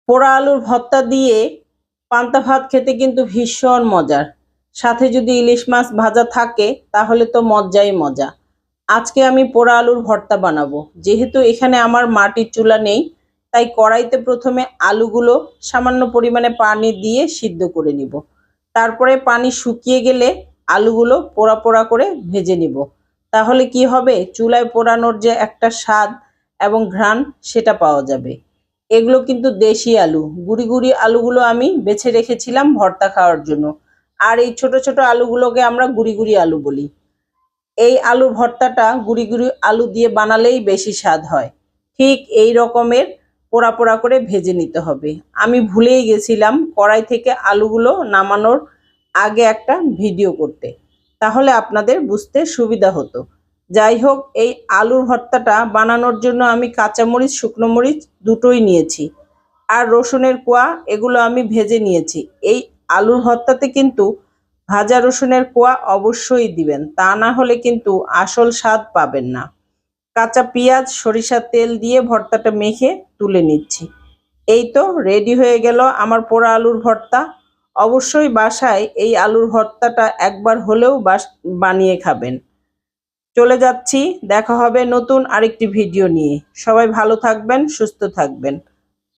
পোড়া আলুর ভর্তা দিয়ে পান্তা ভাত খেতে কিন্তু ভীষণ মজার। সাথে যদি ইলিশ মাছ ভাজা থাকে তাহলে তো মজাই মজা। আজকে আমি পোড়া আলুর ভর্তা বানাবো। যেহেতু এখানে আমার মাটির চুলা নেই, তাই কড়াইতে প্রথমে আলুগুলো সামান্য পরিমাণে পানি দিয়ে সিদ্ধ করে নিব। তারপরে পানি শুকিয়ে গেলে আলুগুলো পোড়া পোড়া করে ভেজে নিব। তাহলে কি হবে, চুলায় পোড়ানোর যে একটা স্বাদ এবং ঘ্রাণ সেটা পাওয়া যাবে। এগুলো কিন্তু দেশি আলু, গুড়ি গুড়ি আলুগুলো আমি বেছে রেখেছিলাম ভর্তা খাওয়ার জন্য। আর এই ছোট ছোট আলুগুলোকে আমরা গুড়ি গুড়ি আলু বলি। এই আলুর ভর্তাটা গুড়ি গুড়ি আলু দিয়ে বানালেই বেশি স্বাদ হয়। ঠিক এই রকমের পোড়া পোড়া করে ভেজে নিতে হবে। আমি ভুলেই গেছিলাম কড়াই থেকে আলুগুলো নামানোর আগে একটা ভিডিও করতে, তাহলে আপনাদের বুঝতে সুবিধা হতো। যাই হোক, এই আলুর ভর্তাটা বানানোর জন্য আমি কাঁচামরিচ, শুকনো মরিচ দুটোই নিয়েছি, আর রসুনের কোয়া এগুলো আমি ভেজে নিয়েছি। এই আলুর ভর্তাতে কিন্তু ভাজা রসুনের কোয়া অবশ্যই দিবেন, তা না হলে কিন্তু আসল স্বাদ পাবেন না। কাঁচা পেঁয়াজ, সরিষার তেল দিয়ে ভর্তাটা মেখে তুলে নিচ্ছি। এই তো রেডি হয়ে গেল আমার পোড়া আলুর ভর্তা। অবশ্যই বাসায় এই আলুর ভর্তাটা একবার হলেও বানিয়ে খাবেন। চলে যাচ্ছি, দেখা হবে নতুন আরেকটি ভিডিও নিয়ে। সবাই ভালো থাকবেন, সুস্থ থাকবেন।